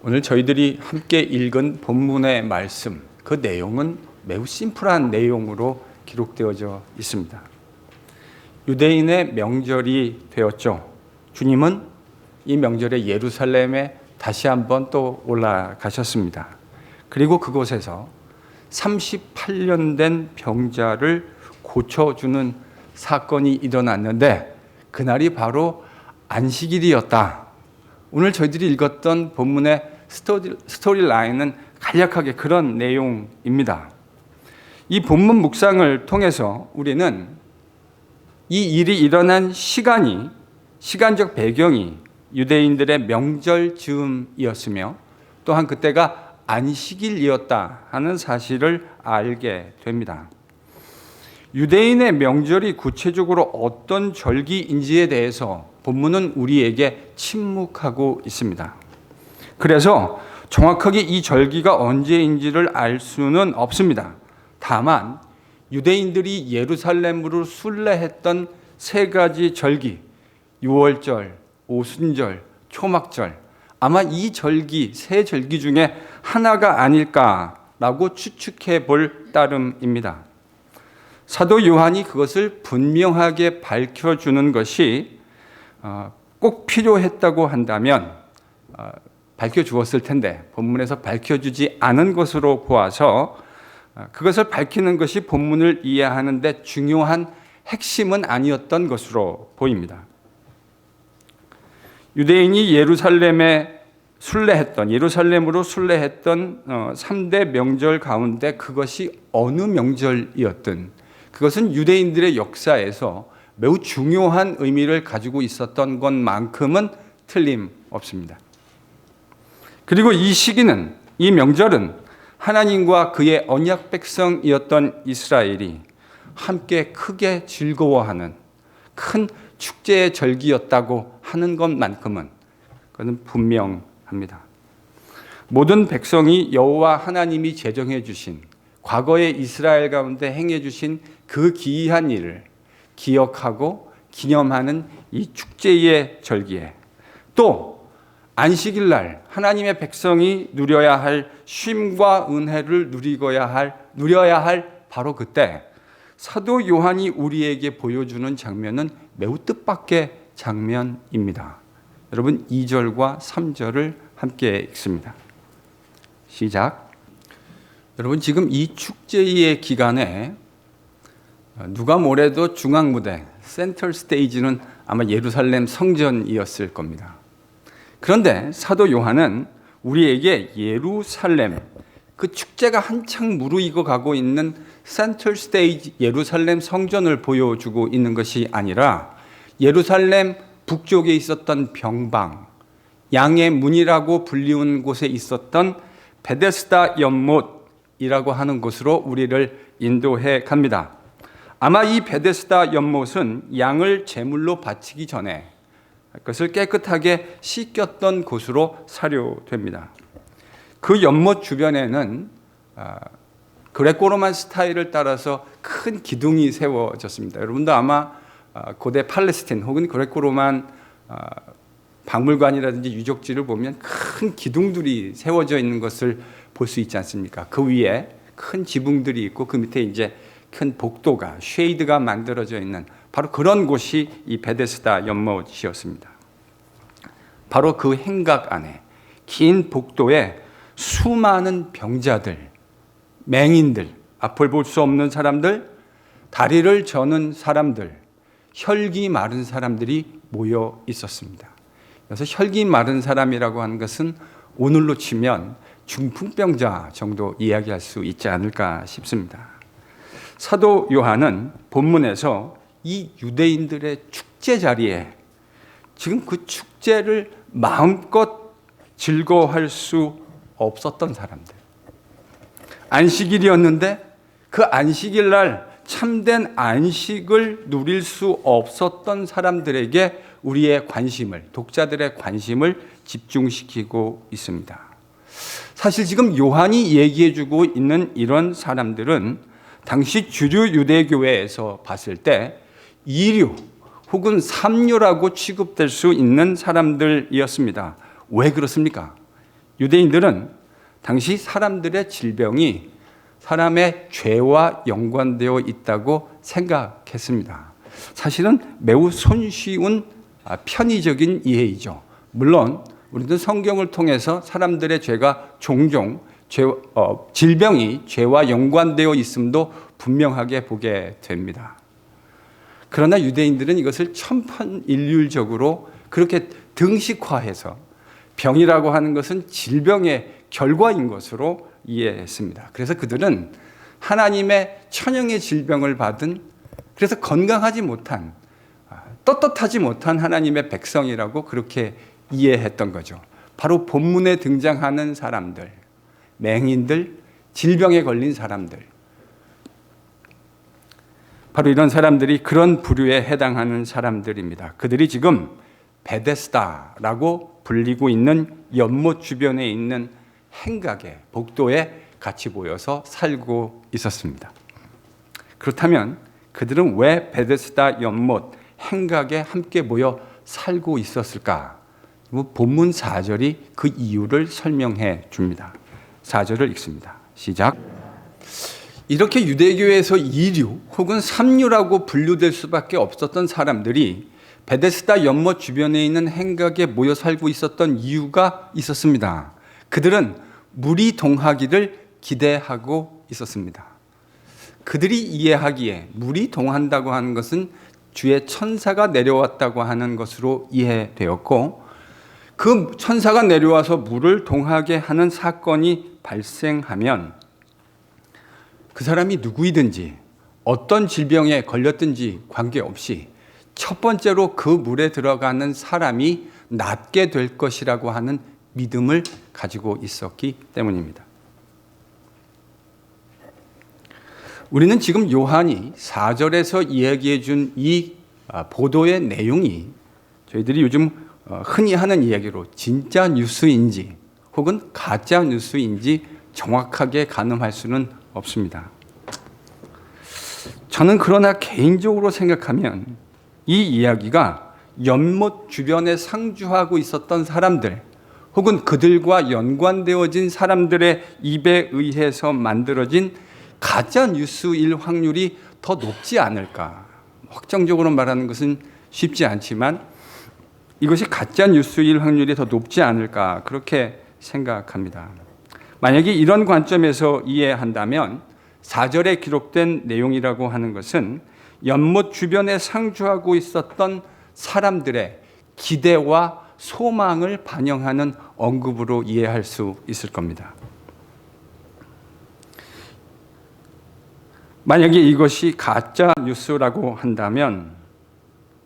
오늘 저희들이 함께 읽은 본문의 말씀, 그 내용은 매우 심플한 내용으로 기록되어져 있습니다. 유대인의 명절이 되었죠. 주님은 이 명절에 예루살렘에 다시 한번 또 올라가셨습니다. 그리고 그곳에서 38년 된 병자를 고쳐주는 사건이 일어났는데 그날이 바로 안식일이었다. 오늘 저희들이 읽었던 본문의 스토리 라인은 간략하게 그런 내용입니다. 이 본문 묵상을 통해서 우리는 이 일이 일어난 시간적 배경이 유대인들의 명절 즈음이었으며 또한 그때가 안식일이었다 하는 사실을 알게 됩니다. 유대인의 명절이 구체적으로 어떤 절기인지에 대해서 본문은 우리에게 침묵하고 있습니다. 그래서 정확하게 이 절기가 언제인지를 알 수는 없습니다. 다만 유대인들이 예루살렘으로 순례했던 세 가지 절기, 유월절, 오순절, 초막절, 아마 이 절기, 세 절기 중에 하나가 아닐까라고 추측해 볼 따름입니다. 사도 요한이 그것을 분명하게 밝혀주는 것이 꼭 필요했다고 한다면 밝혀주었을 텐데 본문에서 밝혀주지 않은 것으로 보아서 그것을 밝히는 것이 본문을 이해하는 데 중요한 핵심은 아니었던 것으로 보입니다. 유대인이 예루살렘으로 순례했던 3대 명절 가운데 그것이 어느 명절이었든 그것은 유대인들의 역사에서 매우 중요한 의미를 가지고 있었던 것만큼은 틀림없습니다. 그리고 이 명절은 하나님과 그의 언약 백성이었던 이스라엘이 함께 크게 즐거워하는 큰 축제의 절기였다고 하는 것만큼은 그것은 분명합니다. 모든 백성이 여호와 하나님이 제정해 주신 과거의 이스라엘 가운데 행해 주신 그 기이한 일을 기억하고 기념하는 이 축제의 절기에 또 안식일 날 하나님의 백성이 누려야 할 쉼과 은혜를 누려야 할 바로 그때 사도 요한이 우리에게 보여주는 장면은 매우 뜻밖의 장면입니다. 여러분 2절과 3절을 함께 읽습니다. 시작. 여러분 지금 이 축제의 기간에 누가 뭐래도 중앙무대, 센터 스테이지는 아마 예루살렘 성전이었을 겁니다. 그런데 사도 요한은 우리에게 예루살렘, 그 축제가 한창 무르익어 가고 있는 센터 스테이지 예루살렘 성전을 보여주고 있는 것이 아니라 예루살렘 북쪽에 있었던 병방, 양의 문이라고 불리운 곳에 있었던 베데스다 연못이라고 하는 곳으로 우리를 인도해 갑니다. 아마 이 베데스다 연못은 양을 제물로 바치기 전에 그것을 깨끗하게 씻겼던 곳으로 사료됩니다. 그 연못 주변에는 그레코로만 스타일을 따라서 큰 기둥이 세워졌습니다. 여러분도 아마 고대 팔레스틴 혹은 그레코로만 박물관이라든지 유적지를 보면 큰 기둥들이 세워져 있는 것을 볼 수 있지 않습니까? 그 위에 큰 지붕들이 있고 그 밑에 이제 큰 복도가, 쉐이드가 만들어져 있는 바로 그런 곳이 이 베데스다 연못이었습니다. 바로 그 행각 안에 긴 복도에 수많은 병자들, 맹인들, 앞을 볼 수 없는 사람들, 다리를 저는 사람들, 혈기 마른 사람들이 모여 있었습니다. 그래서 혈기 마른 사람이라고 하는 것은 오늘로 치면 중풍병자 정도 이야기할 수 있지 않을까 싶습니다. 사도 요한은 본문에서 이 유대인들의 축제 자리에 지금 그 축제를 마음껏 즐거워할 수 없었던 사람들, 안식일이었는데 그 안식일 날 참된 안식을 누릴 수 없었던 사람들에게 우리의 관심을, 독자들의 관심을 집중시키고 있습니다. 사실 지금 요한이 얘기해주고 있는 이런 사람들은 당시 주류 유대교회에서 봤을 때 2류 혹은 3류라고 취급될 수 있는 사람들이었습니다. 왜 그렇습니까? 유대인들은 당시 사람들의 질병이 사람의 죄와 연관되어 있다고 생각했습니다. 사실은 매우 손쉬운 편의적인 이해이죠. 물론 우리도 성경을 통해서 사람들의 죄가 종종 질병이 죄와 연관되어 있음도 분명하게 보게 됩니다. 그러나 유대인들은 이것을 천편일률적으로 그렇게 등식화해서 병이라고 하는 것은 질병의 결과인 것으로 이해했습니다. 그래서 그들은 하나님의 천형의 질병을 받은, 그래서 건강하지 못한, 떳떳하지 못한 하나님의 백성이라고 그렇게 이해했던 거죠. 바로 본문에 등장하는 사람들, 맹인들, 질병에 걸린 사람들, 바로 이런 사람들이 그런 부류에 해당하는 사람들입니다. 그들이 지금 베데스다라고 불리고 있는 연못 주변에 있는 행각의 복도에 같이 모여서 살고 있었습니다. 그렇다면 그들은 왜 베데스다 연못 행각에 함께 모여 살고 있었을까? 본문 4절이 그 이유를 설명해 줍니다. 4절을 읽습니다. 시작. 이렇게 유대교에서 2류 혹은 3류라고 분류될 수밖에 없었던 사람들이 베데스다 연못 주변에 있는 행각에 모여 살고 있었던 이유가 있었습니다. 그들은 물이 동하기를 기대하고 있었습니다. 그들이 이해하기에 물이 동한다고 하는 것은 주의 천사가 내려왔다고 하는 것으로 이해되었고, 그 천사가 내려와서 물을 동하게 하는 사건이 발생하면 그 사람이 누구이든지 어떤 질병에 걸렸든지 관계없이 첫 번째로 그 물에 들어가는 사람이 낫게 될 것이라고 하는 믿음을 가지고 있었기 때문입니다. 우리는 지금 요한이 4절에서 이야기해 준 이 보도의 내용이 저희들이 요즘 흔히 하는 이야기로 진짜 뉴스인지 혹은 가짜 뉴스인지 정확하게 가늠할 수는 없습니다. 저는 그러나 개인적으로 생각하면 이 이야기가 연못 주변에 상주하고 있었던 사람들 혹은 그들과 연관되어진 사람들의 입에 의해서 만들어진 가짜 뉴스일 확률이 더 높지 않을까. 확정적으로 말하는 것은 쉽지 않지만 이것이 가짜 뉴스일 확률이 더 높지 않을까, 그렇게 생각합니다. 만약에 이런 관점에서 이해한다면 4절에 기록된 내용이라고 하는 것은 연못 주변에 상주하고 있었던 사람들의 기대와 소망을 반영하는 언급으로 이해할 수 있을 겁니다. 만약에 이것이 가짜 뉴스라고 한다면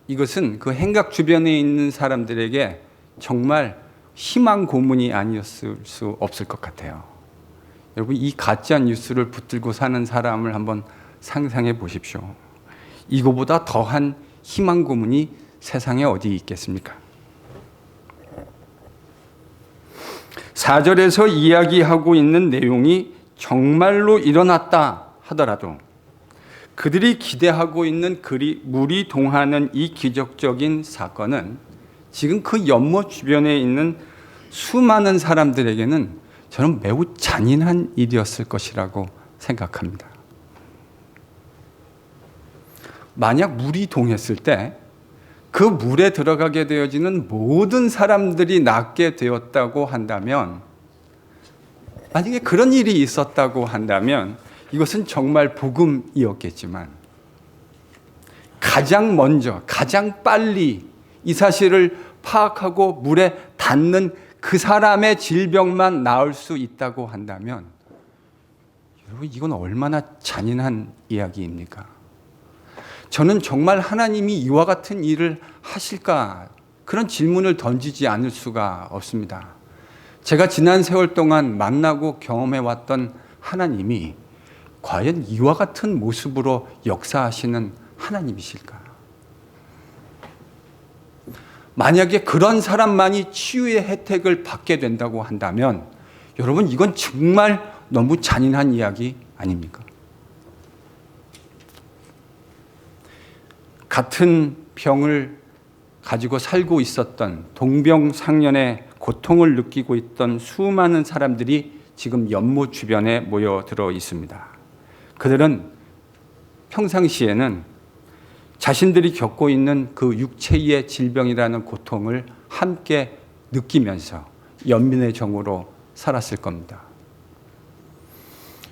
이것은 그 행각 주변에 있는 사람들에게 정말 희망 고문이 아니었을 수 없을 것 같아요. 여러분, 이 가짜 뉴스를 붙들고 사는 사람을 한번 상상해 보십시오. 이거보다 더한 희망 고문이 세상에 어디 있겠습니까? 4절에서 이야기하고 있는 내용이 정말로 일어났다 하더라도 그들이 기대하고 있는 물이 동하는 이 기적적인 사건은 지금 그 연못 주변에 있는 수많은 사람들에게는 저는 매우 잔인한 일이었을 것이라고 생각합니다. 만약 물이 동했을 때 그 물에 들어가게 되어지는 모든 사람들이 낫게 되었다고 한다면, 만약에 그런 일이 있었다고 한다면 이것은 정말 복음이었겠지만, 가장 먼저 가장 빨리 이 사실을 파악하고 물에 닿는 그 사람의 질병만 나을 수 있다고 한다면, 여러분, 이건 얼마나 잔인한 이야기입니까? 저는 정말 하나님이 이와 같은 일을 하실까, 그런 질문을 던지지 않을 수가 없습니다. 제가 지난 세월 동안 만나고 경험해왔던 하나님이 과연 이와 같은 모습으로 역사하시는 하나님이실까? 만약에 그런 사람만이 치유의 혜택을 받게 된다고 한다면 여러분, 이건 정말 너무 잔인한 이야기 아닙니까? 같은 병을 가지고 살고 있었던 동병상련의 고통을 느끼고 있던 수많은 사람들이 지금 연못 주변에 모여들어 있습니다. 그들은 평상시에는 자신들이 겪고 있는 그 육체의 질병이라는 고통을 함께 느끼면서 연민의 정으로 살았을 겁니다.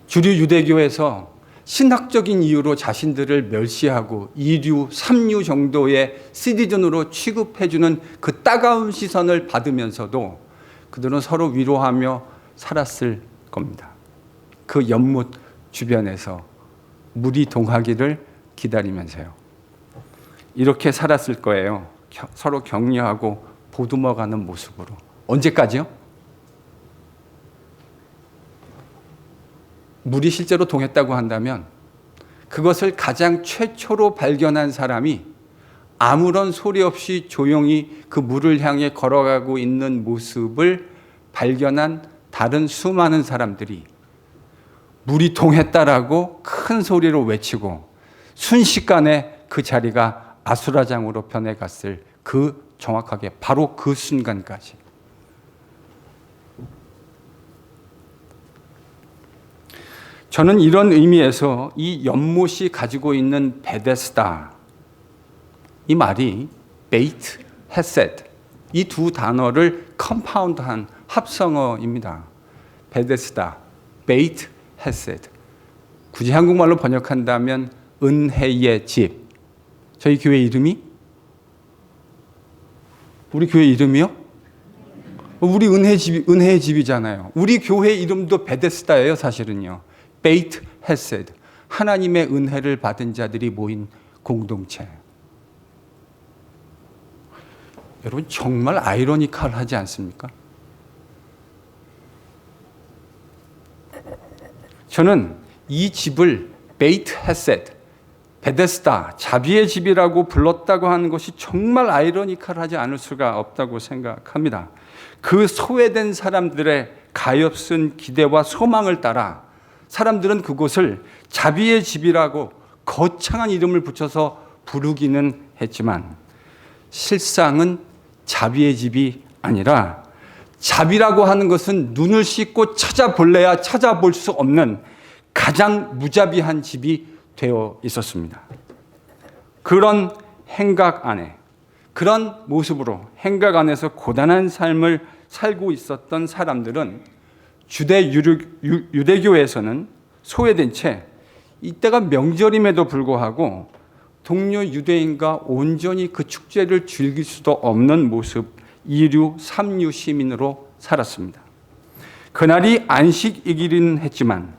주류 유대교에서 신학적인 이유로 자신들을 멸시하고 2류, 3류 정도의 시티즌으로 취급해주는 그 따가운 시선을 받으면서도 그들은 서로 위로하며 살았을 겁니다. 그 연못 주변에서 물이 동하기를 기다리면서요. 이렇게 살았을 거예요. 서로 격려하고 보듬어가는 모습으로. 언제까지요? 물이 실제로 동했다고 한다면 그것을 가장 최초로 발견한 사람이 아무런 소리 없이 조용히 그 물을 향해 걸어가고 있는 모습을 발견한 다른 수많은 사람들이 물이 동했다라고 큰 소리로 외치고 순식간에 그 자리가 아수라장으로 변해갔을 그 정확하게 바로 그 순간까지. 저는 이런 의미에서 이 연못이 가지고 있는 베데스다, 이 말이 베이트, 헤셋, 이 두 단어를 컴파운드한 합성어입니다. 베데스다, 베이트, 헤셋. 굳이 한국말로 번역한다면 은혜의 집. 저희 교회 이름이? 우리 교회 이름이요? 우리 은혜의 집이잖아요. 우리 교회 이름도 베데스다예요, 사실은요. 베이트 헤세드, 하나님의 은혜를 받은 자들이 모인 공동체. 여러분 정말 아이러니컬하지 않습니까? 저는 이 집을 베이트 헤세드, 베데스다, 자비의 집이라고 불렀다고 하는 것이 정말 아이러니컬하지 않을 수가 없다고 생각합니다. 그 소외된 사람들의 가엾은 기대와 소망을 따라 사람들은 그곳을 자비의 집이라고 거창한 이름을 붙여서 부르기는 했지만 실상은 자비의 집이 아니라 자비라고 하는 것은 눈을 씻고 찾아볼래야 찾아볼 수 없는 가장 무자비한 집이 되어 있었습니다. 그런 행각 안에, 그런 모습으로 행각 안에서 고단한 삶을 살고 있었던 사람들은 유대교에서는 소외된 채 이때가 명절임에도 불구하고 동료 유대인과 온전히 그 축제를 즐길 수도 없는 모습, 2류, 3류 시민으로 살았습니다. 그날이 안식이기는 했지만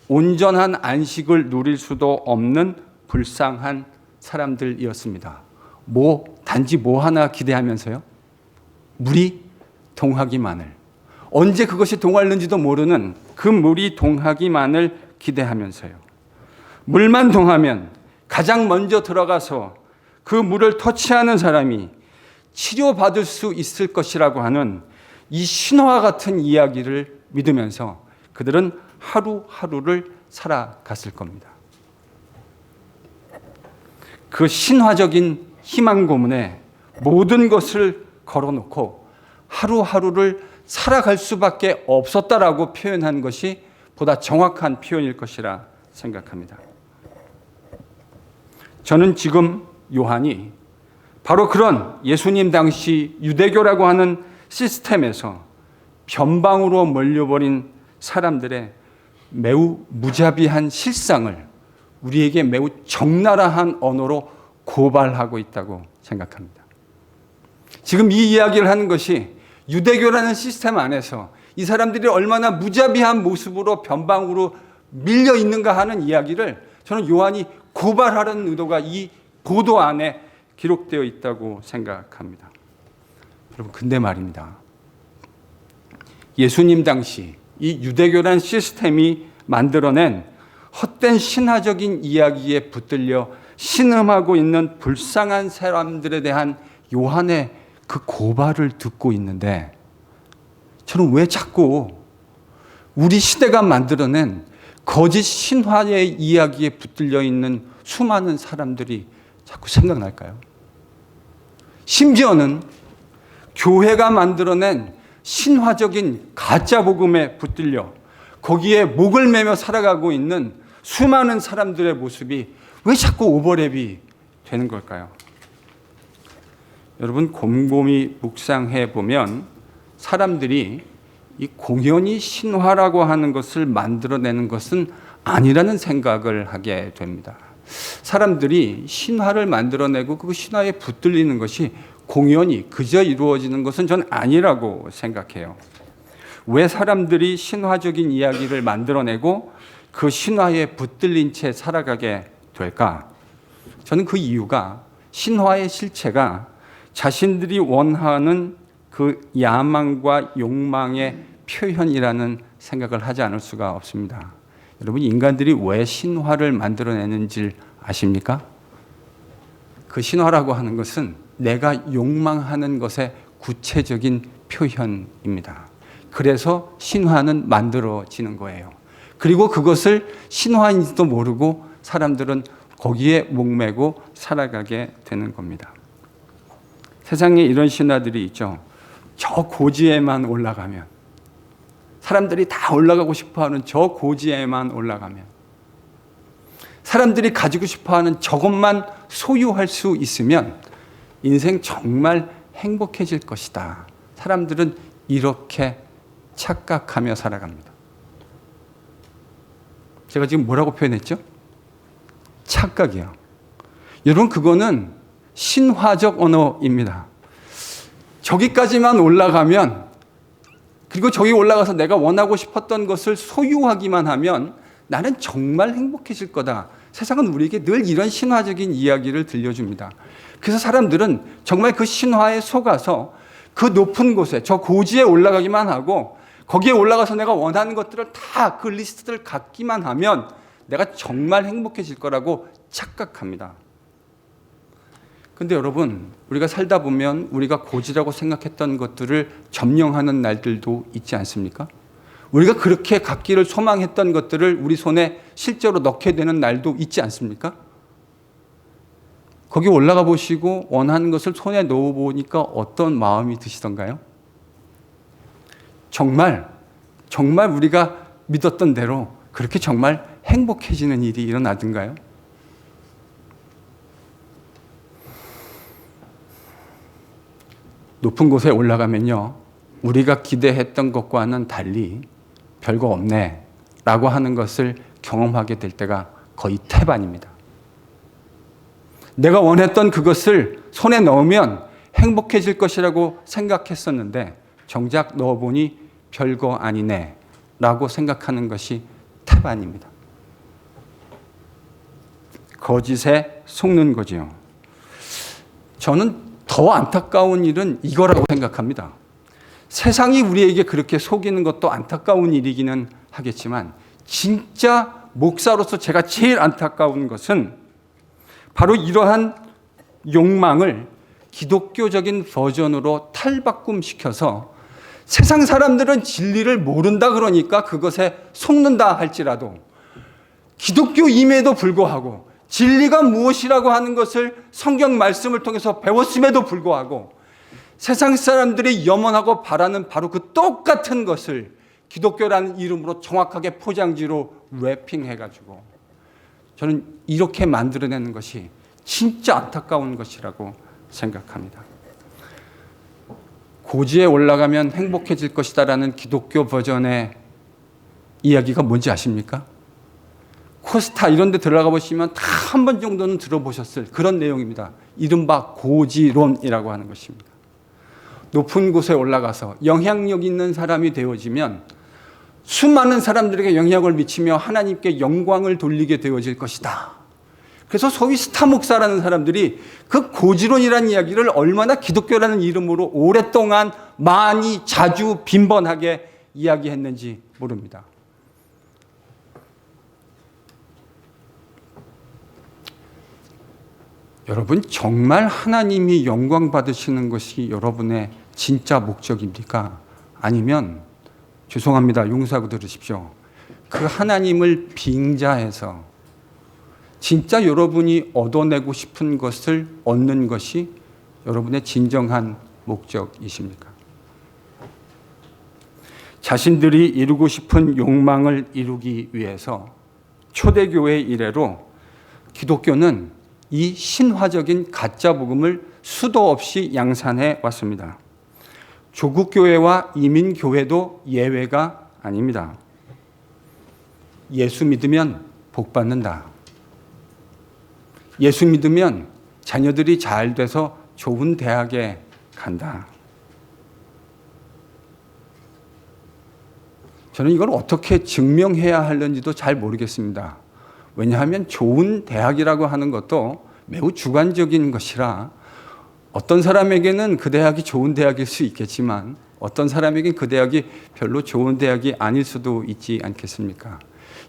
온전한 안식을 누릴 수도 없는 불쌍한 사람들이었습니다. 단지 뭐 하나 기대하면서요? 물이 동하기만을. 언제 그것이 동하는지도 모르는 그 물이 동하기만을 기대하면서요. 물만 동하면 가장 먼저 들어가서 그 물을 터치하는 사람이 치료받을 수 있을 것이라고 하는 이 신화와 같은 이야기를 믿으면서 그들은 하루하루를 살아갔을 겁니다. 그 신화적인 희망 고문에 모든 것을 걸어놓고 하루하루를 살아갈 수밖에 없었다라고 표현한 것이 보다 정확한 표현일 것이라 생각합니다. 저는 지금 요한이 바로 그런 예수님 당시 유대교라고 하는 시스템에서 변방으로 몰려버린 사람들의 매우 무자비한 실상을 우리에게 매우 적나라한 언어로 고발하고 있다고 생각합니다. 지금 이 이야기를 하는 것이 유대교라는 시스템 안에서 이 사람들이 얼마나 무자비한 모습으로 변방으로 밀려 있는가 하는 이야기를 저는 요한이 고발하려는 의도가 이 보도 안에 기록되어 있다고 생각합니다. 여러분, 근데 말입니다. 예수님 당시 이 유대교라는 시스템이 만들어낸 헛된 신화적인 이야기에 붙들려 신음하고 있는 불쌍한 사람들에 대한 요한의 그 고발을 듣고 있는데 저는 왜 자꾸 우리 시대가 만들어낸 거짓 신화의 이야기에 붙들려 있는 수많은 사람들이 자꾸 생각날까요? 심지어는 교회가 만들어낸 신화적인 가짜 복음에 붙들려 거기에 목을 매며 살아가고 있는 수많은 사람들의 모습이 왜 자꾸 오버랩이 되는 걸까요? 여러분, 곰곰이 묵상해 보면 사람들이 이 공연이 신화라고 하는 것을 만들어내는 것은 아니라는 생각을 하게 됩니다. 사람들이 신화를 만들어내고 그 신화에 붙들리는 것이 공연이 그저 이루어지는 것은 전 아니라고 생각해요. 왜 사람들이 신화적인 이야기를 만들어내고 그 신화에 붙들린 채 살아가게 될까? 저는 그 이유가 신화의 실체가 자신들이 원하는 그 야망과 욕망의 표현이라는 생각을 하지 않을 수가 없습니다. 여러분, 인간들이 왜 신화를 만들어내는지 아십니까? 그 신화라고 하는 것은 내가 욕망하는 것의 구체적인 표현입니다. 그래서 신화는 만들어지는 거예요. 그리고 그것을 신화인지도 모르고 사람들은 거기에 목매고 살아가게 되는 겁니다. 세상에 이런 신화들이 있죠. 저 고지에만 올라가면, 사람들이 다 올라가고 싶어하는 저 고지에만 올라가면, 사람들이 가지고 싶어하는 저것만 소유할 수 있으면 인생 정말 행복해질 것이다. 사람들은 이렇게 착각하며 살아갑니다. 제가 지금 뭐라고 표현했죠? 착각이요. 여러분, 그거는 신화적 언어입니다. 저기까지만 올라가면, 그리고 저기 올라가서 내가 원하고 싶었던 것을 소유하기만 하면 나는 정말 행복해질 거다. 세상은 우리에게 늘 이런 신화적인 이야기를 들려줍니다. 그래서 사람들은 정말 그 신화에 속아서 그 높은 곳에, 저 고지에 올라가기만 하고 거기에 올라가서 내가 원하는 것들을 다 그 리스트를 갖기만 하면 내가 정말 행복해질 거라고 착각합니다. 근데 여러분, 우리가 살다 보면 우리가 고지라고 생각했던 것들을 점령하는 날들도 있지 않습니까? 우리가 그렇게 갖기를 소망했던 것들을 우리 손에 실제로 넣게 되는 날도 있지 않습니까? 거기 올라가 보시고 원하는 것을 손에 넣어 보니까 어떤 마음이 드시던가요? 정말 우리가 믿었던 대로 그렇게 정말 행복해지는 일이 일어나던가요? 높은 곳에 올라가면요, 우리가 기대했던 것과는 달리 별거 없네 라고 하는 것을 경험하게 될 때가 거의 태반입니다. 내가 원했던 그것을 손에 넣으면 행복해질 것이라고 생각했었는데 정작 넣어보니 별거 아니네 라고 생각하는 것이 태반입니다. 거짓에 속는 거지요. 저는 더 안타까운 일은 이거라고 생각합니다. 세상이 우리에게 그렇게 속이는 것도 안타까운 일이기는 하겠지만 진짜 목사로서 제가 제일 안타까운 것은 바로 이러한 욕망을 기독교적인 버전으로 탈바꿈시켜서 세상 사람들은 진리를 모른다 그러니까 그것에 속는다 할지라도 기독교임에도 불구하고 진리가 무엇이라고 하는 것을 성경 말씀을 통해서 배웠음에도 불구하고 세상 사람들이 염원하고 바라는 바로 그 똑같은 것을 기독교라는 이름으로 정확하게 포장지로 랩핑해가지고 저는 이렇게 만들어내는 것이 진짜 안타까운 것이라고 생각합니다. 고지에 올라가면 행복해질 것이다라는 기독교 버전의 이야기가 뭔지 아십니까? 코스타 이런 데 들어가 보시면 다 한 번 정도는 들어보셨을 그런 내용입니다. 이른바 고지론이라고 하는 것입니다. 높은 곳에 올라가서 영향력 있는 사람이 되어지면 수많은 사람들에게 영향을 미치며 하나님께 영광을 돌리게 되어질 것이다. 그래서 소위 스타 목사라는 사람들이 그 고지론이라는 이야기를 얼마나 기독교라는 이름으로 오랫동안 많이 자주 빈번하게 이야기했는지 모릅니다. 여러분, 정말 하나님이 영광 받으시는 것이 여러분의 진짜 목적입니까? 아니면 죄송합니다. 용서하고 들으십시오. 그 하나님을 빙자해서 진짜 여러분이 얻어내고 싶은 것을 얻는 것이 여러분의 진정한 목적이십니까? 자신들이 이루고 싶은 욕망을 이루기 위해서 초대교회 이래로 기독교는 이 신화적인 가짜 복음을 수도 없이 양산해 왔습니다. 조국교회와 이민교회도 예외가 아닙니다. 예수 믿으면 복 받는다. 예수 믿으면 자녀들이 잘 돼서 좋은 대학에 간다. 저는 이걸 어떻게 증명해야 하는지도 잘 모르겠습니다. 왜냐하면 좋은 대학이라고 하는 것도 매우 주관적인 것이라 어떤 사람에게는 그 대학이 좋은 대학일 수 있겠지만 어떤 사람에게는 그 대학이 별로 좋은 대학이 아닐 수도 있지 않겠습니까?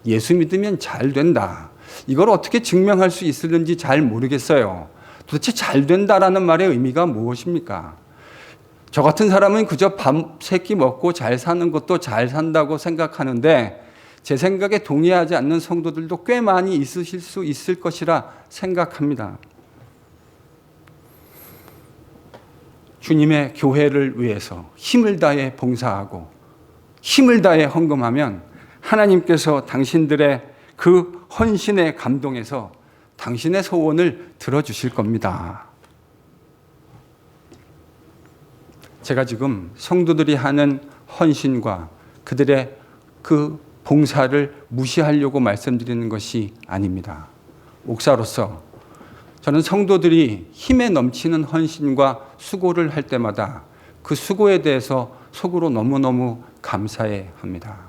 예수 믿으면 잘 된다. 이걸 어떻게 증명할 수 있을는지 잘 모르겠어요. 도대체 잘 된다라는 말의 의미가 무엇입니까? 저 같은 사람은 그저 밥 세 끼 먹고 잘 사는 것도 잘 산다고 생각하는데 제 생각에 동의하지 않는 성도들도 꽤 많이 있으실 수 있을 것이라 생각합니다. 주님의 교회를 위해서 힘을 다해 봉사하고 힘을 다해 헌금하면 하나님께서 당신들의 그 헌신에 감동해서 당신의 소원을 들어주실 겁니다. 제가 지금 성도들이 하는 헌신과 그들의 그 봉사를 무시하려고 말씀드리는 것이 아닙니다. 목사로서 저는 성도들이 힘에 넘치는 헌신과 수고를 할 때마다 그 수고에 대해서 속으로 너무너무 감사해 합니다.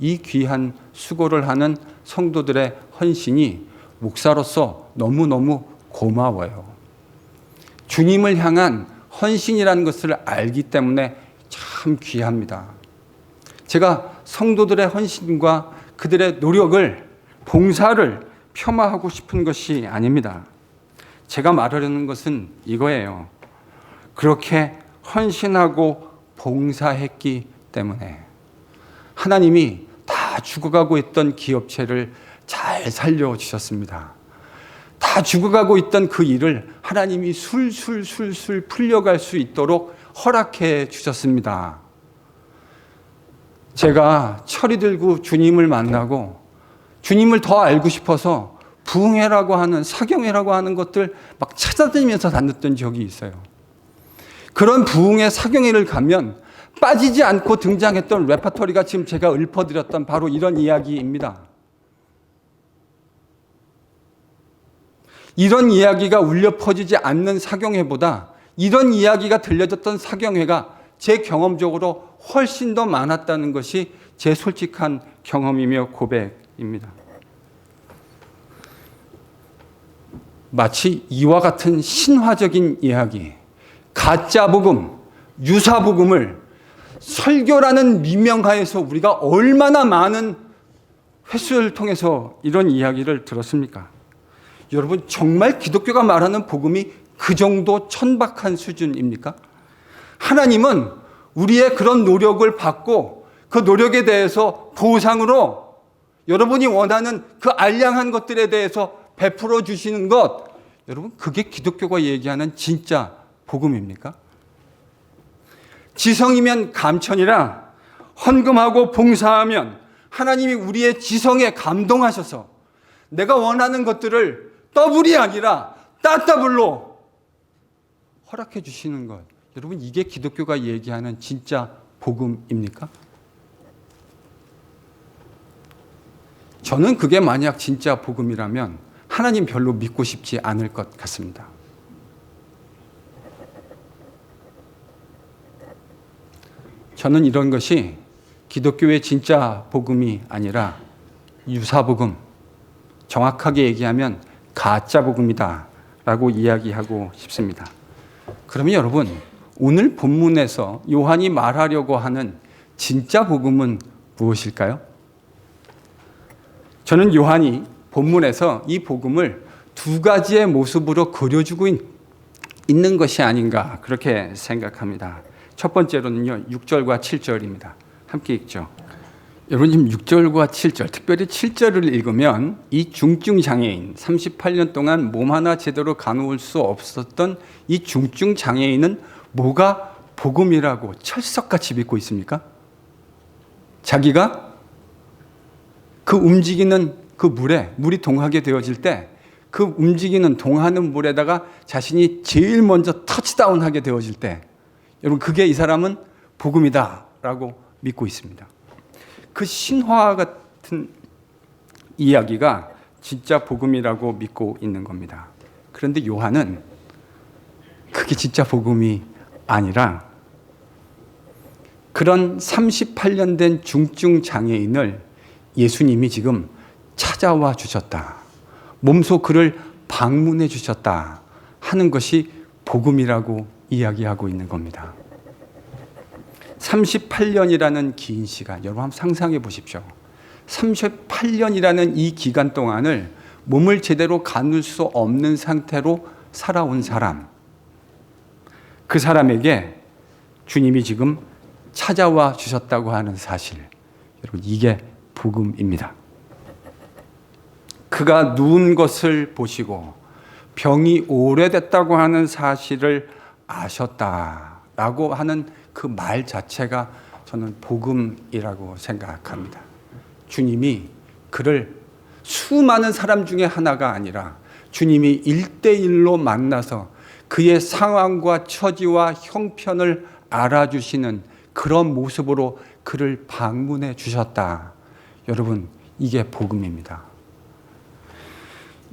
이 귀한 수고를 하는 성도들의 헌신이 목사로서 너무너무 고마워요. 주님을 향한 헌신이라는 것을 알기 때문에 참 귀합니다. 제가 성도들의 헌신과 그들의 노력을, 봉사를 폄하하고 싶은 것이 아닙니다. 제가 말하려는 것은 이거예요. 그렇게 헌신하고 봉사했기 때문에 하나님이 다 죽어가고 있던 기업체를 잘 살려주셨습니다. 다 죽어가고 있던 그 일을 하나님이 술술 풀려갈 수 있도록 허락해 주셨습니다. 제가 철이 들고 주님을 만나고 주님을 더 알고 싶어서 부흥회라고 하는 사경회라고 하는 것들 막 찾아다니면서 다녔던 적이 있어요. 그런 부흥회 사경회를 가면 빠지지 않고 등장했던 레퍼토리가 지금 제가 읊어드렸던 바로 이런 이야기입니다. 이런 이야기가 울려 퍼지지 않는 사경회보다 이런 이야기가 들려졌던 사경회가 제 경험적으로 훨씬 더 많았다는 것이 제 솔직한 경험이며 고백입니다. 마치 이와 같은 신화적인 이야기, 가짜 복음, 유사 복음을 설교라는 미명하에서 우리가 얼마나 많은 횟수를 통해서 이런 이야기를 들었습니까? 여러분, 정말 기독교가 말하는 복음이 그 정도 천박한 수준입니까? 하나님은 우리의 그런 노력을 받고 그 노력에 대해서 보상으로 여러분이 원하는 그 알량한 것들에 대해서 베풀어 주시는 것, 여러분, 그게 기독교가 얘기하는 진짜 복음입니까? 지성이면 감천이라 헌금하고 봉사하면 하나님이 우리의 지성에 감동하셔서 내가 원하는 것들을 더블이 아니라 따따블로 허락해 주시는 것. 여러분, 이게 기독교가 얘기하는 진짜 복음입니까? 저는 그게 만약 진짜 복음이라면 하나님 별로 믿고 싶지 않을 것 같습니다. 저는 이런 것이 기독교의 진짜 복음이 아니라 유사복음, 정확하게 얘기하면 가짜 복음이다 라고 이야기하고 싶습니다. 그러면 여러분, 오늘 본문에서 요한이 말하려고 하는 진짜 복음은 무엇일까요? 저는 요한이 본문에서 이 복음을 두 가지의 모습으로 그려주고 있는 것이 아닌가 그렇게 생각합니다. 첫 번째로는요, 6절과 7절입니다. 함께 읽죠. 여러분, 지금 6절과 7절, 특별히 7절을 읽으면 이 중증 장애인, 38년 동안 몸 하나 제대로 가누을 수 없었던 이 중증 장애인은 뭐가 복음이라고 철석같이 믿고 있습니까? 자기가 그 움직이는 그 물이 동하게 되어질 때 그 움직이는 동하는 물에다가 자신이 제일 먼저 터치다운하게 되어질 때, 여러분 그게 이 사람은 복음이다라고 믿고 있습니다. 그 신화 같은 이야기가 진짜 복음이라고 믿고 있는 겁니다. 그런데 요한은 그게 진짜 복음이 아니라 그런 38년 된 중증 장애인을 예수님이 지금 찾아와 주셨다, 몸소 그를 방문해 주셨다 하는 것이 복음이라고 이야기하고 있는 겁니다. 38년이라는 긴 시간, 여러분 한번 상상해 보십시오. 38년이라는 이 기간 동안을 몸을 제대로 가눌 수 없는 상태로 살아온 사람, 그 사람에게 주님이 지금 찾아와 주셨다고 하는 사실, 여러분 이게 복음입니다. 그가 누운 것을 보시고 병이 오래됐다고 하는 사실을 아셨다라고 하는 그 말 자체가 저는 복음이라고 생각합니다. 주님이 그를 수많은 사람 중에 하나가 아니라 주님이 1대1로 만나서 그의 상황과 처지와 형편을 알아주시는 그런 모습으로 그를 방문해 주셨다. 여러분, 이게 복음입니다.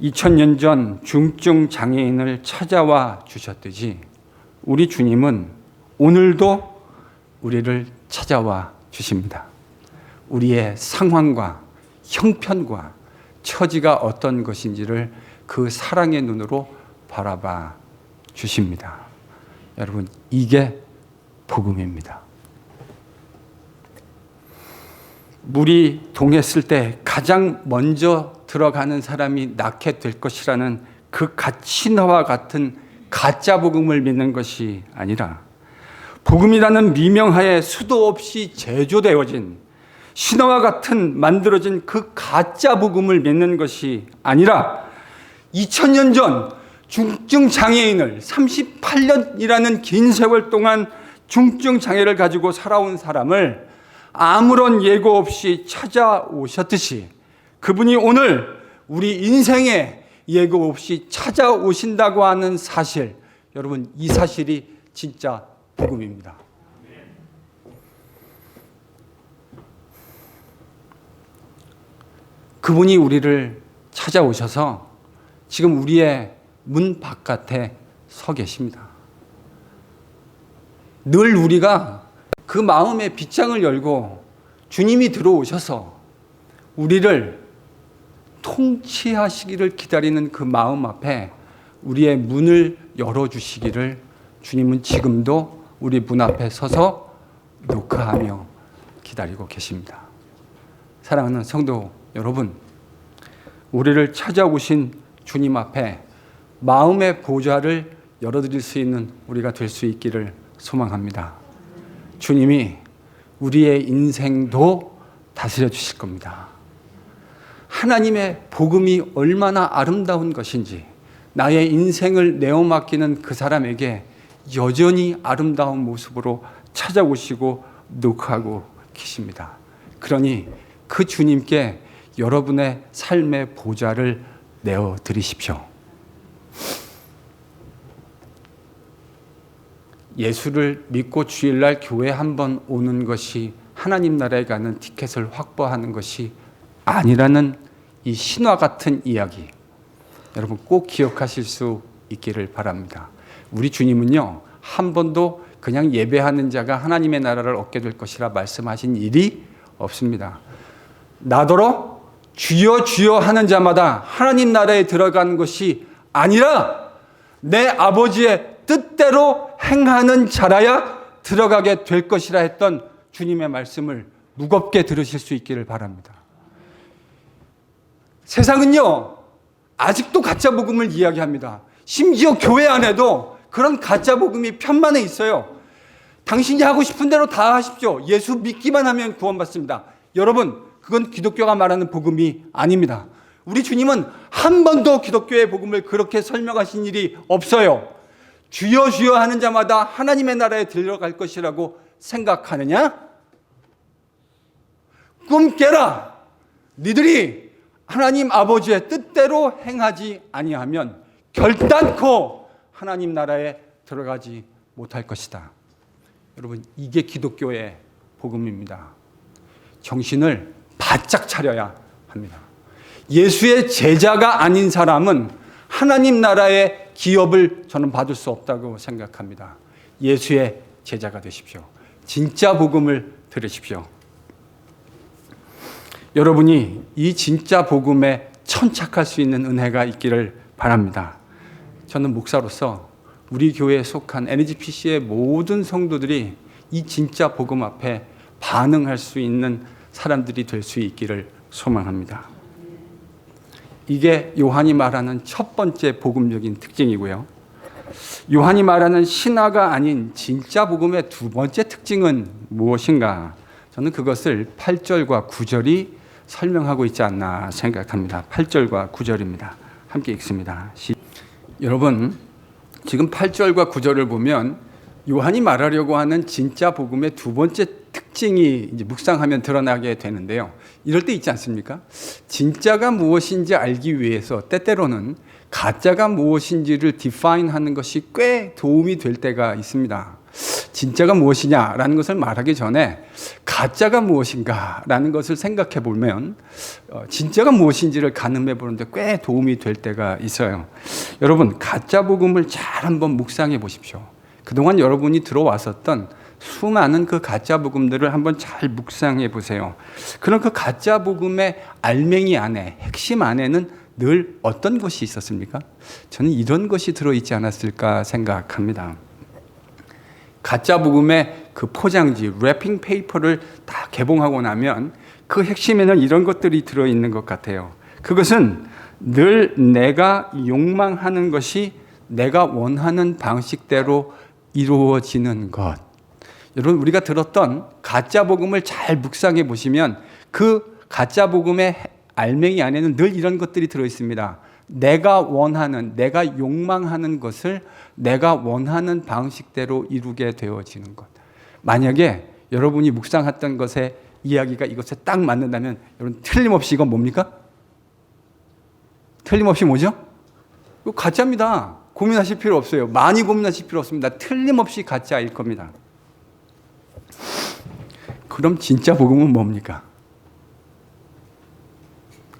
2000년 전 중증 장애인을 찾아와 주셨듯이 우리 주님은 오늘도 우리를 찾아와 주십니다. 우리의 상황과 형편과 처지가 어떤 것인지를 그 사랑의 눈으로 바라봐 주십니다. 여러분, 이게 복음입니다. 물이 동했을 때 가장 먼저 들어가는 사람이 낳게 될 것이라는 그 신화와 같은 가짜 복음을 믿는 것이 아니라 복음이라는 미명하에 수도 없이 제조되어진 신화와 같은 만들어진 그 가짜 복음을 믿는 것이 아니라 2000년 전 중증 장애인을 38년이라는 긴 세월 동안 중증 장애를 가지고 살아온 사람을 아무런 예고 없이 찾아오셨듯이 그분이 오늘 우리 인생에 예고 없이 찾아오신다고 하는 사실, 여러분 이 사실이 진짜 복음입니다. 그분이 우리를 찾아오셔서 지금 우리의 문 바깥에 서 계십니다. 늘 우리가 그 마음의 빗장을 열고 주님이 들어오셔서 우리를 통치하시기를 기다리는 그 마음 앞에 우리의 문을 열어주시기를 주님은 지금도 우리 문 앞에 서서 녹화하며 기다리고 계십니다. 사랑하는 성도 여러분, 우리를 찾아오신 주님 앞에 마음의 보좌를 열어드릴 수 있는 우리가 될 수 있기를 소망합니다. 주님이 우리의 인생도 다스려 주실 겁니다. 하나님의 복음이 얼마나 아름다운 것인지 나의 인생을 내어 맡기는 그 사람에게 여전히 아름다운 모습으로 찾아오시고 녹화하고 계십니다. 그러니 그 주님께 여러분의 삶의 보좌를 내어 드리십시오. 예수를 믿고 주일날 교회 한번 오는 것이 하나님 나라에 가는 티켓을 확보하는 것이 아니라는 이 신화 같은 이야기, 여러분 꼭 기억하실 수 있기를 바랍니다. 우리 주님은요, 한 번도 그냥 예배하는 자가 하나님의 나라를 얻게 될 것이라 말씀하신 일이 없습니다. 나더러 주여 주여 하는 자마다 하나님 나라에 들어가는 것이 아니라 내 아버지의 뜻대로 행하는 자라야 들어가게 될 것이라 했던 주님의 말씀을 무겁게 들으실 수 있기를 바랍니다. 세상은요, 아직도 가짜 복음을 이야기합니다. 심지어 교회 안에도 그런 가짜 복음이 편만에 있어요. 당신이 하고 싶은 대로 다 하십시오. 예수 믿기만 하면 구원받습니다. 여러분, 그건 기독교가 말하는 복음이 아닙니다. 우리 주님은 한 번도 기독교의 복음을 그렇게 설명하신 일이 없어요. 주여 주여 하는 자마다 하나님의 나라에 들어갈 것이라고 생각하느냐? 꿈 깨라. 니들이 하나님 아버지의 뜻대로 행하지 아니하면 결단코 하나님 나라에 들어가지 못할 것이다. 여러분, 이게 기독교의 복음입니다. 정신을 바짝 차려야 합니다. 예수의 제자가 아닌 사람은 하나님 나라의 기업을 저는 받을 수 없다고 생각합니다. 예수의 제자가 되십시오. 진짜 복음을 들으십시오. 여러분이 이 진짜 복음에 천착할 수 있는 은혜가 있기를 바랍니다. 저는 목사로서 우리 교회에 속한 NGPC의 모든 성도들이 이 진짜 복음 앞에 반응할 수 있는 사람들이 될 수 있기를 소망합니다. 이게 요한이 말하는 첫 번째 복음적인 특징이고요. 요한이 말하는 신화가 아닌 진짜 복음의 두 번째 특징은 무엇인가? 저는 그것을 8절과 9절이 설명하고 있지 않나 생각합니다. 8절과 9절입니다. 함께 읽습니다. 여러분, 지금 8절과 9절을 보면 요한이 말하려고 하는 진짜 복음의 두 번째 특징이 이제 묵상하면 드러나게 되는데요. 이럴 때 있지 않습니까? 진짜가 무엇인지 알기 위해서 때때로는 가짜가 무엇인지를 디파인하는 것이 꽤 도움이 될 때가 있습니다. 진짜가 무엇이냐라는 것을 말하기 전에 가짜가 무엇인가라는 것을 생각해 보면 진짜가 무엇인지를 가늠해 보는데 꽤 도움이 될 때가 있어요. 여러분, 가짜 복음을 잘 한번 묵상해 보십시오. 그동안 여러분이 들어왔었던 수많은 그 가짜 복음들을 한번 잘 묵상해 보세요. 그럼 그 가짜 복음의 알맹이 안에, 핵심 안에는 늘 어떤 것이 있었습니까? 저는 이런 것이 들어있지 않았을까 생각합니다. 가짜 복음의 그 포장지, 래핑 페이퍼를 다 개봉하고 나면 그 핵심에는 이런 것들이 들어있는 것 같아요. 그것은 늘 내가 욕망하는 것이 내가 원하는 방식대로 이루어지는 것. 여러분, 우리가 들었던 가짜 복음을 잘 묵상해 보시면 그 가짜 복음의 알맹이 안에는 늘 이런 것들이 들어있습니다. 내가 원하는, 내가 욕망하는 것을 내가 원하는 방식대로 이루게 되어지는 것. 만약에 여러분이 묵상했던 것의 이야기가 이것에 딱 맞는다면 여러분, 틀림없이 이건 뭡니까? 틀림없이 뭐죠? 이거 가짜입니다. 고민하실 필요 없어요. 많이 고민하실 필요 없습니다. 틀림없이 가짜일 겁니다. 그럼 진짜 복음은 뭡니까?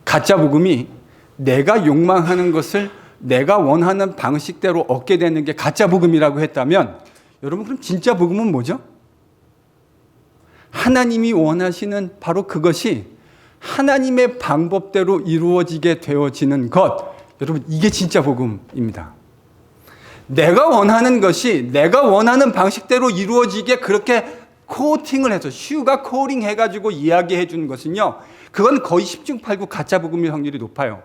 가짜 복음이 내가 욕망하는 것을 내가 원하는 방식대로 얻게 되는 게 가짜 복음이라고 했다면 여러분, 그럼 진짜 복음은 뭐죠? 하나님이 원하시는 바로 그것이 하나님의 방법대로 이루어지게 되어지는 것. 여러분, 이게 진짜 복음입니다. 내가 원하는 것이 내가 원하는 방식대로 이루어지게 그렇게 코팅을 해서 슈가 코팅 해가지고 이야기해 주는 것은요, 그건 거의 10중 8구 가짜 복음일 확률이 높아요.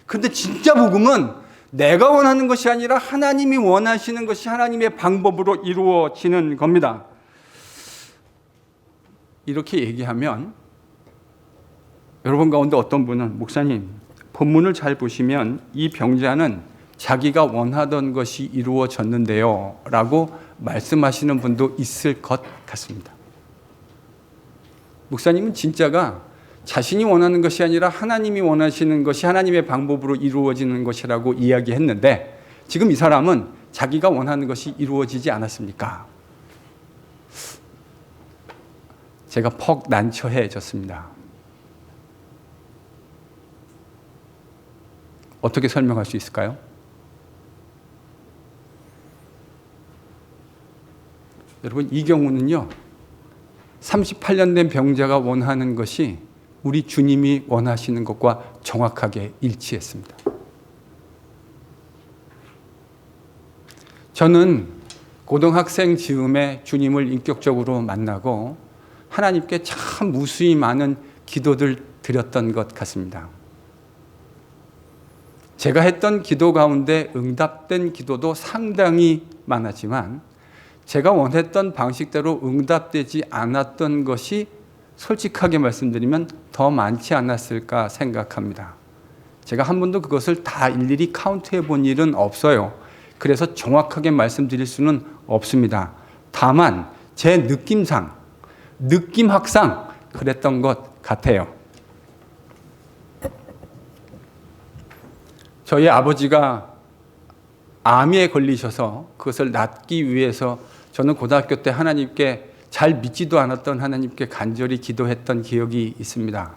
근데 진짜 복음은 내가 원하는 것이 아니라 하나님이 원하시는 것이 하나님의 방법으로 이루어지는 겁니다. 이렇게 얘기하면 여러분 가운데 어떤 분은 목사님, 본문을 잘 보시면 이 병자는 자기가 원하던 것이 이루어졌는데요 라고 말씀하시는 분도 있을 것 같습니다. 목사님은 진짜가 자신이 원하는 것이 아니라 하나님이 원하시는 것이 하나님의 방법으로 이루어지는 것이라고 이야기했는데 지금 이 사람은 자기가 원하는 것이 이루어지지 않았습니까? 제가 퍽 난처해졌습니다. 어떻게 설명할 수 있을까요? 여러분, 이 경우는요, 38년 된 병자가 원하는 것이 우리 주님이 원하시는 것과 정확하게 일치했습니다. 저는 고등학생 즈음에 주님을 인격적으로 만나고 하나님께 참 무수히 많은 기도들 드렸던 것 같습니다. 제가 했던 기도 가운데 응답된 기도도 상당히 많았지만 제가 원했던 방식대로 응답되지 않았던 것이 솔직하게 말씀드리면 더 많지 않았을까 생각합니다. 제가 한 번도 그것을 다 일일이 카운트해 본 일은 없어요. 그래서 정확하게 말씀드릴 수는 없습니다. 다만 제 느낌상, 느낌학상 그랬던 것 같아요. 저희 아버지가 암에 걸리셔서 그것을 낫기 위해서 저는 고등학교 때 하나님께 잘 믿지도 않았던 하나님께 간절히 기도했던 기억이 있습니다.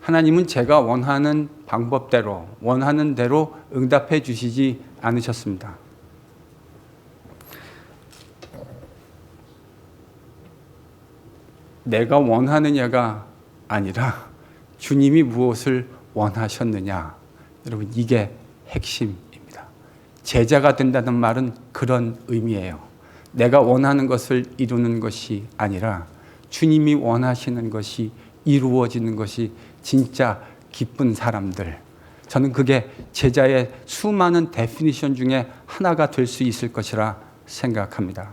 하나님은 제가 원하는 방법대로, 원하는 대로 응답해 주시지 않으셨습니다. 내가 원하느냐가 아니라 주님이 무엇을 원하셨느냐. 여러분, 이게 핵심입니다. 제자가 된다는 말은 그런 의미예요. 내가 원하는 것을 이루는 것이 아니라 주님이 원하시는 것이 이루어지는 것이 진짜 기쁜 사람들. 저는 그게 제자의 수많은 데피니션 중에 하나가 될 수 있을 것이라 생각합니다.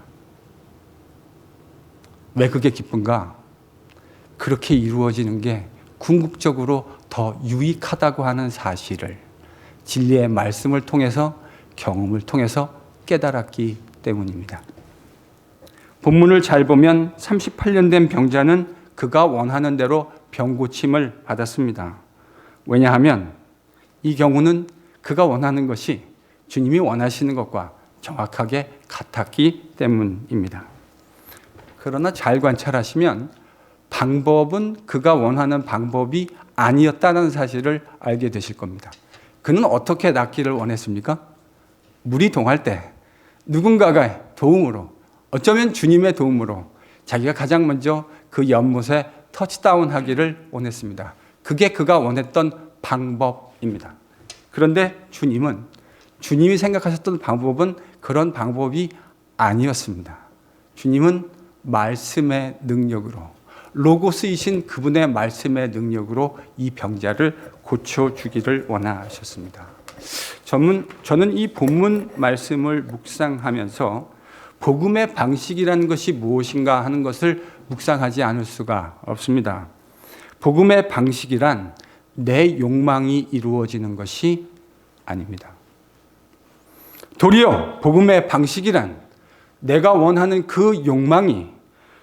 왜 그게 기쁜가? 그렇게 이루어지는 게 궁극적으로 더 유익하다고 하는 사실을 진리의 말씀을 통해서, 경험을 통해서 깨달았기 때문입니다. 본문을 잘 보면 38년 된 병자는 그가 원하는 대로 병 고침을 받았습니다. 왜냐하면 이 경우는 그가 원하는 것이 주님이 원하시는 것과 정확하게 같았기 때문입니다. 그러나 잘 관찰하시면 방법은 그가 원하는 방법이 아니었다는 사실을 알게 되실 겁니다. 그는 어떻게 낫기를 원했습니까? 물이 동할 때 누군가의 도움으로, 어쩌면 주님의 도움으로 자기가 가장 먼저 그 연못에 터치다운 하기를 원했습니다. 그게 그가 원했던 방법입니다. 그런데 주님은, 주님이 생각하셨던 방법은 그런 방법이 아니었습니다. 주님은 말씀의 능력으로, 로고스이신 그분의 말씀의 능력으로 이 병자를 고쳐주기를 원하셨습니다. 저는 이 본문 말씀을 묵상하면서 복음의 방식이라는 것이 무엇인가 하는 것을 묵상하지 않을 수가 없습니다. 복음의 방식이란 내 욕망이 이루어지는 것이 아닙니다. 도리어 복음의 방식이란 내가 원하는 그 욕망이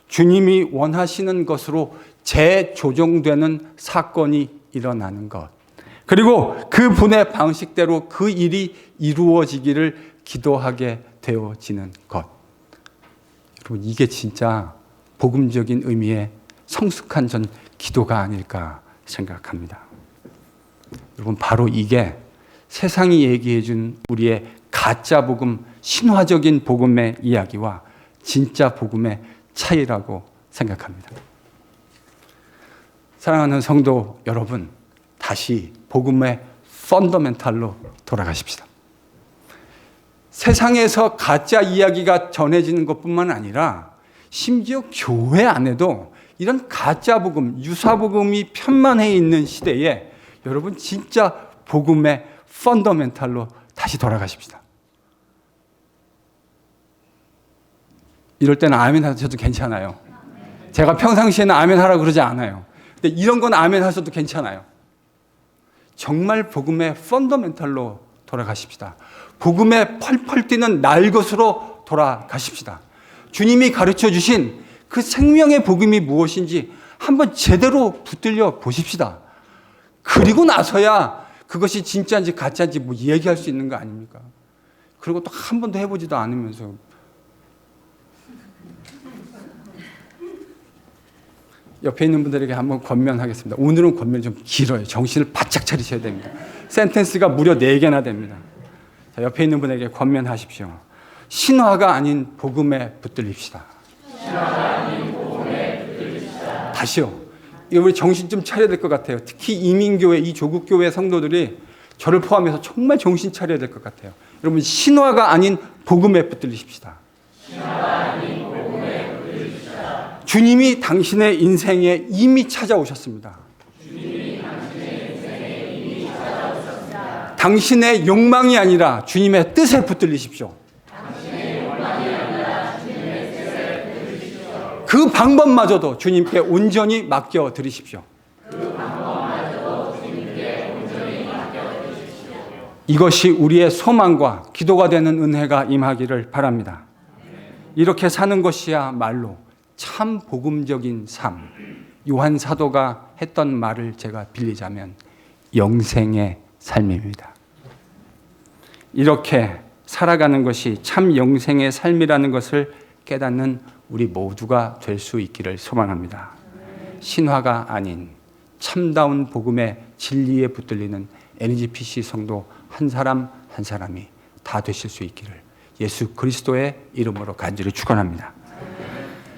주님이 원하시는 것으로 재조정되는 사건이 일어나는 것. 그리고 그 분의 방식대로 그 일이 이루어지기를 기도하게 되어지는 것. 여러분, 이게 진짜 복음적인 의미의 성숙한 전 기도가 아닐까 생각합니다. 여러분, 바로 이게 세상이 얘기해 준 우리의 가짜 복음, 신화적인 복음의 이야기와 진짜 복음의 차이라고 생각합니다. 사랑하는 성도 여러분, 다시 복음의 펀더멘탈로 돌아가십시다. 세상에서 가짜 이야기가 전해지는 것뿐만 아니라 심지어 교회 안에도 이런 가짜 복음, 유사 복음이 편만해 있는 시대에 여러분 진짜 복음의 펀더멘탈로 다시 돌아가십시다. 이럴 때는 아멘 하셔도 괜찮아요. 제가 평상시에는 아멘 하라고 그러지 않아요. 근데 이런 건 아멘 하셔도 괜찮아요. 정말 복음의 펀더멘탈로 돌아가십시다. 복음에 펄펄 뛰는 날 것으로 돌아가십시다. 주님이 가르쳐 주신 그 생명의 복음이 무엇인지 한번 제대로 붙들려 보십시다. 그리고 나서야 그것이 진짜인지 가짜인지 뭐 얘기할 수 있는 거 아닙니까? 그리고 또 한 번도 해보지도 않으면서 옆에 있는 분들에게 한번 권면하겠습니다. 오늘은 권면이 좀 길어요. 정신을 바짝 차리셔야 됩니다. 센텐스가 무려 4개나 됩니다. 자, 옆에 있는 분에게 권면하십시오. 신화가 아닌 복음에 붙들립시다. 다시요. 이거 우리 정신 좀 차려야 될 것 같아요. 특히 이민교회, 이 조국교회 성도들이 저를 포함해서 정말 정신 차려야 될 것 같아요. 여러분, 신화가 아닌 복음에 붙들리십시다. 주님이 당신의 인생에 이미 찾아오셨습니다. 당신의 욕망이 아니라 주님의 뜻에 붙들리십시오. 그 방법마저도 주님께 온전히 맡겨드리십시오. 이것이 우리의 소망과 기도가 되는 은혜가 임하기를 바랍니다. 이렇게 사는 것이야말로 참 복음적인 삶, 요한 사도가 했던 말을 제가 빌리자면 영생의 삶입니다. 이렇게 살아가는 것이 참 영생의 삶이라는 것을 깨닫는 우리 모두가 될 수 있기를 소망합니다. 신화가 아닌 참다운 복음의 진리에 붙들리는 NGPC 성도 한 사람 한 사람이 다 되실 수 있기를 예수 그리스도의 이름으로 간절히 축원합니다.